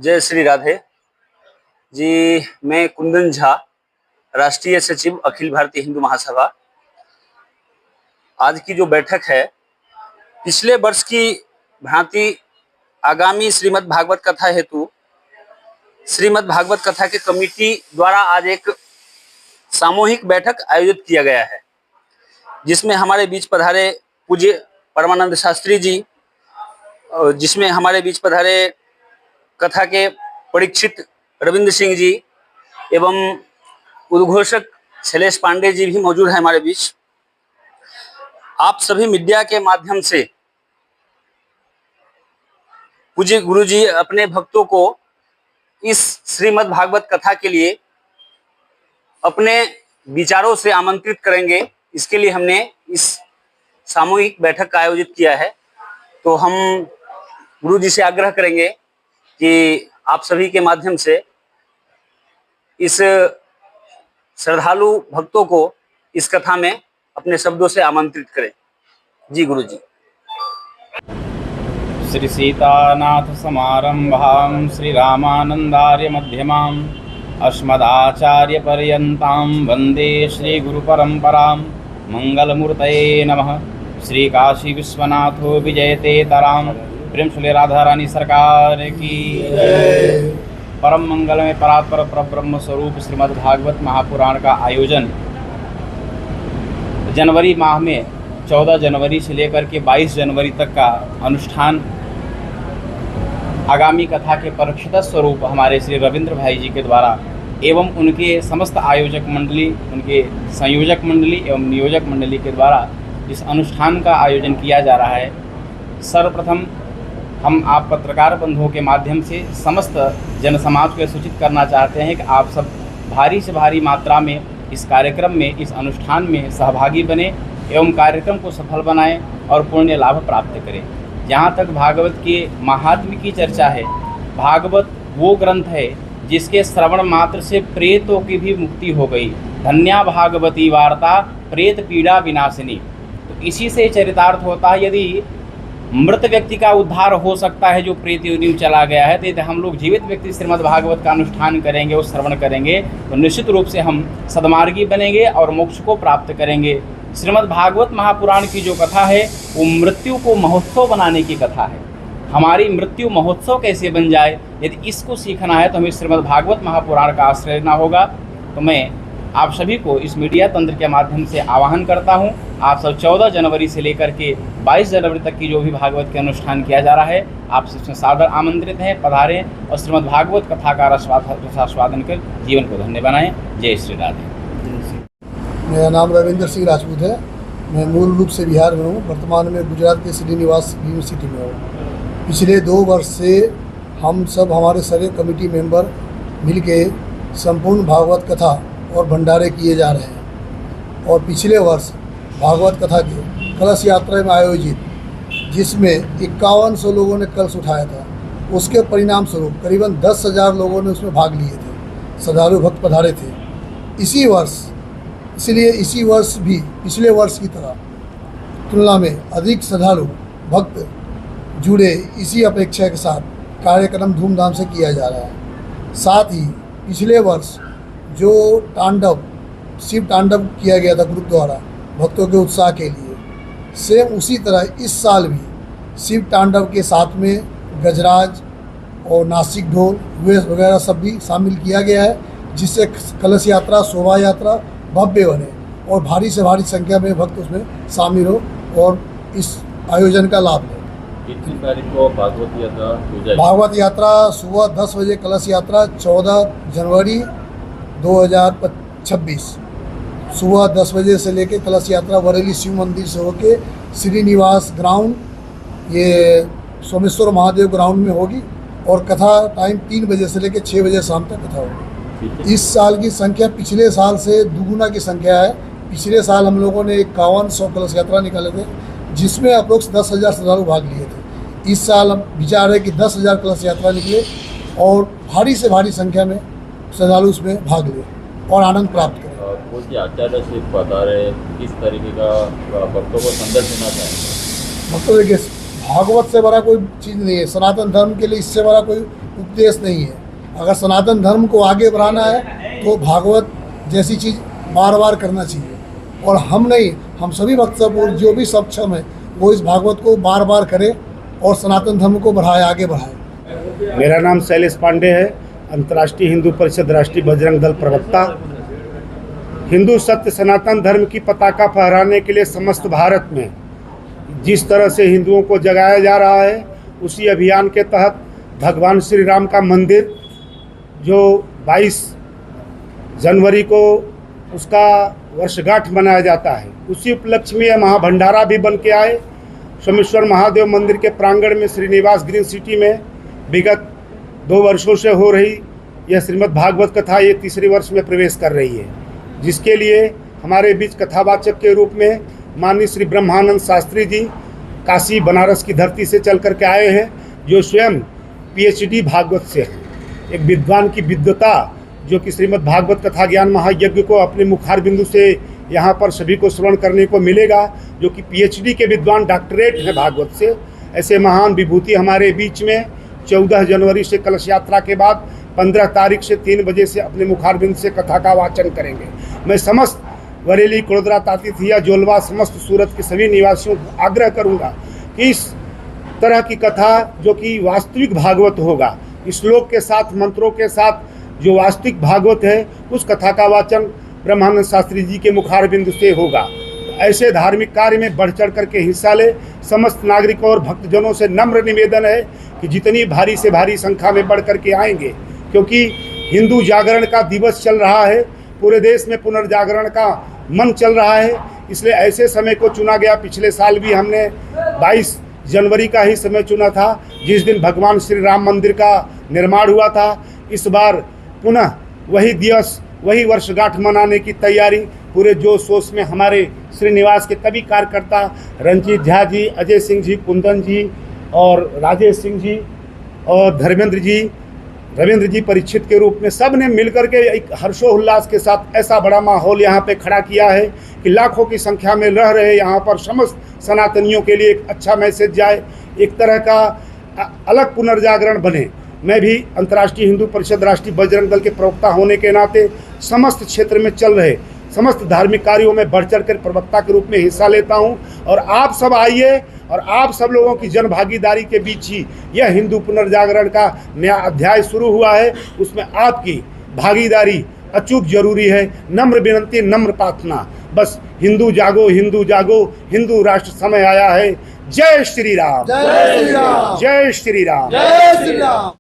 जय श्री राधे जी। मैं कुंदन झा, राष्ट्रीय सचिव अखिल भारतीय हिंदू महासभा। आज की जो बैठक है, पिछले वर्ष की भांति आगामी श्रीमद् भागवत कथा हेतु श्रीमद् भागवत कथा के कमेटी द्वारा आज एक सामूहिक बैठक आयोजित किया गया है, जिसमें हमारे बीच पधारे पूज्य परमानंद शास्त्री जी, जिसमें हमारे बीच पधारे कथा के परीक्षित रविंद्र सिंह जी एवं उद्घोषक शैलेश पांडे जी भी मौजूद हैं हमारे बीच। आप सभी मीडिया के माध्यम से पूज्य गुरु जी अपने भक्तों को इस श्रीमद् भागवत कथा के लिए अपने विचारों से आमंत्रित करेंगे। इसके लिए हमने इस सामूहिक बैठक का आयोजित किया है। तो हम गुरु जी से आग्रह करेंगे कि आप सभी के माध्यम से इस श्रद्धालु भक्तों को इस कथा में अपने शब्दों से आमंत्रित करें। जी गुरु जी। श्री सीतानाथ समारंभां श्री रामानंदार्य मध्यमां अस्मदाचार्य पर्यन्तां वंदे श्री गुरु परंपरां। मंगलमूर्तये नमः। श्री काशी विश्वनाथो विजयते तरां। प्रेम श्री राधा रानी सरकार की। परम मंगल में परात्पर परब्रह्म स्वरूप श्रीमद् भागवत महापुराण का आयोजन जनवरी माह में 14 जनवरी से लेकर के 22 जनवरी तक का अनुष्ठान आगामी कथा के परीक्षित स्वरूप हमारे श्री रविंद्र भाई जी के द्वारा एवं उनके समस्त आयोजक मंडली, उनके संयोजक मंडली एवं नियोजक मंडली के द्वारा इस अनुष्ठान का आयोजन किया जा रहा है। सर्वप्रथम हम आप पत्रकार बंधुओं के माध्यम से समस्त जन समाज को सूचित करना चाहते हैं कि आप सब भारी से भारी मात्रा में इस कार्यक्रम में, इस अनुष्ठान में सहभागी बने एवं कार्यक्रम को सफल बनाएं और पुण्य लाभ प्राप्त करें। जहाँ तक भागवत के महात्म्य की चर्चा है, भागवत वो ग्रंथ है जिसके श्रवण मात्र से प्रेतों की भी मुक्ति हो गई। धन्या भागवती वार्ता प्रेत पीड़ा विनाशिनी। तो इसी से चरितार्थ होता है। यदि मृत व्यक्ति का उद्धार हो सकता है जो प्रेत योनि में चला गया है, तो यदि हम लोग जीवित व्यक्ति श्रीमद् भागवत का अनुष्ठान करेंगे और श्रवण करेंगे तो निश्चित रूप से हम सद्मार्गी बनेंगे और मोक्ष को प्राप्त करेंगे। श्रीमद् भागवत महापुराण की जो कथा है वो मृत्यु को महोत्सव बनाने की कथा है। हमारी मृत्यु महोत्सव कैसे बन जाए, यदि इसको सीखना है तो हमें श्रीमद् भागवत महापुराण का आश्रय लेना होगा। तो मैं आप सभी को इस मीडिया तंत्र के माध्यम से आह्वान करता हूं। आप सब 14 जनवरी से लेकर के 22 जनवरी तक की जो भी भागवत के अनुष्ठान किया जा रहा है, आप इसमें सादर आमंत्रित हैं, पधारें और श्रीमद् भागवत कथा का रसास्वादन कर जीवन को धन्य बनाएं। जय श्री राधे। मेरा नाम रविंद्र सिंह राजपूत है। मैं मूल रूप से बिहार में हूँ, वर्तमान में गुजरात के श्रीनिवास यूनिवर्सिटी में हूँ। पिछले 2 वर्ष से हम सब, हमारे सारे कमेटी मेंबर मिलके संपूर्ण भागवत कथा और भंडारे किए जा रहे हैं। और पिछले वर्ष भागवत कथा के कलश यात्रा में आयोजित, जिसमें 5100 लोगों ने कलश उठाया था, उसके परिणाम स्वरूप करीबन 10,000 लोगों ने उसमें भाग लिए थे, श्रद्धालु भक्त पधारे थे। इसी वर्ष, इसलिए इसी वर्ष भी पिछले वर्ष की तरह तुलना में अधिक श्रद्धालु भक्त जुड़े, इसी अपेक्षा के साथ कार्यक्रम धूमधाम से किया जा रहा है। साथ ही पिछले वर्ष जो तांडव, शिव तांडव किया गया था ग्रुप द्वारा भक्तों के उत्साह के लिए, सेम उसी तरह इस साल भी शिव तांडव के साथ में गजराज और नासिक ढोल वगैरह सब भी शामिल किया गया है, जिससे कलश यात्रा, शोभा यात्रा भव्य बने और भारी से भारी संख्या में भक्त उसमें शामिल हो और इस आयोजन का लाभ लें। कितनी तारीख को भागवत यात्रा हो जाएगी? भागवत यात्रा सुबह 10 बजे, कलश यात्रा 14 जनवरी 2026 सुबह 10 बजे से लेके कलश यात्रा बरेली शिव मंदिर से होके श्रीनिवास ग्राउंड, ये सोमेश्वर महादेव ग्राउंड में होगी। और कथा टाइम 3 बजे से लेके 6 बजे शाम तक कथा होगी। इस साल की संख्या पिछले साल से दुगुना की संख्या है। पिछले साल हम लोगों ने 5100 कलश यात्रा निकाले थे, जिसमें अप्रोक्स 10,000 श्रद्धालु भाग लिए थे। इस साल हम विचार है कि 10,000 कलश यात्रा निकले और भारी से भारी संख्या में श्रद्धालु उसमें भाग ले और आनंद प्राप्त करें। पूज्य आचार्य श्री बता रहे किस तरीके का भक्तों को संदेश देना चाहेंगे? भक्तों के भागवत से बड़ा कोई चीज़ नहीं है। सनातन धर्म के लिए इससे बड़ा कोई उपदेश नहीं है। अगर सनातन धर्म को आगे बढ़ाना है तो भागवत जैसी चीज़ बार बार करना चाहिए। और हम नहीं, हम सभी भक्त जो भी सक्षम है वो इस भागवत को बार बार करे और सनातन धर्म को बढ़ाए, आगे बढ़ाए। मेरा नाम शैलेश पांडे है, अंतर्राष्ट्रीय हिंदू परिषद राष्ट्रीय बजरंग दल प्रवक्ता। हिंदू सत्य सनातन धर्म की पताका फहराने के लिए समस्त भारत में जिस तरह से हिंदुओं को जगाया जा रहा है, उसी अभियान के तहत भगवान श्री राम का मंदिर जो 22 जनवरी को उसका वर्षगांठ मनाया जाता है, उसी उपलक्ष्य में यह महाभंडारा भी बन के आए। सोमेश्वर महादेव मंदिर के प्रांगण में श्रीनिवास ग्रीन सिटी में विगत 2 वर्षों से हो रही यह श्रीमद् भागवत कथा ये 3रे वर्ष में प्रवेश कर रही है, जिसके लिए हमारे बीच कथावाचक के रूप में माननीय श्री ब्रह्मानंद शास्त्री जी काशी बनारस की धरती से चल करके आए हैं, जो स्वयं PhD भागवत से हैं। एक विद्वान की विद्वता जो कि श्रीमद् भागवत कथा ज्ञान महायज्ञ को अपने मुखार बिंदु से यहाँ पर सभी को श्रवण करने को मिलेगा, जो कि PhD के विद्वान डॉक्टरेट है भागवत से। ऐसे महान विभूति हमारे बीच में 14 जनवरी से कलश यात्रा के बाद 15 तारीख से 3 बजे से अपने मुखार बिंदु से कथा का वाचन करेंगे। मैं समस्त बरेली, कोड़ोदरा, तातीथिया, जोलवा, समस्त सूरत के सभी निवासियों को आग्रह करूँगा कि इस तरह की कथा जो कि वास्तविक भागवत होगा, श्लोक के साथ, मंत्रों के साथ जो वास्तविक भागवत है, उस कथा का वाचन ब्रह्मानंद शास्त्री जी के मुखार बिंदु से होगा। ऐसे धार्मिक कार्य में बढ़ चढ़ करके हिस्सा ले। समस्त नागरिकों और भक्तजनों से नम्र निवेदन है कि जितनी भारी से भारी संख्या में बढ़ करके आएंगे, क्योंकि हिंदू जागरण का दिवस चल रहा है, पूरे देश में पुनर्जागरण का मन चल रहा है, इसलिए ऐसे समय को चुना गया। पिछले साल भी हमने 22 जनवरी का ही समय चुना था, जिस दिन भगवान श्री राम मंदिर का निर्माण हुआ था। इस बार पुनः वही दिवस, वही वर्षगांठ मनाने की तैयारी पूरे जोश शोश में हमारे श्रीनिवास के कवि कार्यकर्ता रंजीत झा जी, अजय सिंह जी, कुंदन जी और राजेश सिंह जी और धर्मेंद्र जी, रविंद्र जी परीक्षित के रूप में सब ने मिलकर के एक हर्षोल्लास के साथ ऐसा बड़ा माहौल यहाँ पे खड़ा किया है कि लाखों की संख्या में रह रहे यहाँ पर समस्त सनातनियों के लिए एक अच्छा मैसेज जाए, एक तरह का अलग पुनर्जागरण बने। मैं भी अंतर्राष्ट्रीय हिंदू परिषद राष्ट्रीय बजरंग दल के प्रवक्ता होने के नाते समस्त क्षेत्र में चल रहे समस्त धार्मिक कार्यों में बढ़ चढ़ कर प्रवक्ता के रूप में हिस्सा लेता हूं। और आप सब आइए और आप सब लोगों की जन भागीदारी के बीच ही यह हिंदू पुनर्जागरण का नया अध्याय शुरू हुआ है, उसमें आपकी भागीदारी अचूक जरूरी है। नम्र विनंती, नम्र प्रार्थना, बस हिंदू जागो, हिंदू जागो, हिंदू राष्ट्र समय आया है। जय श्री राम, जय श्री राम, जय श्री राम, जय श्री राम।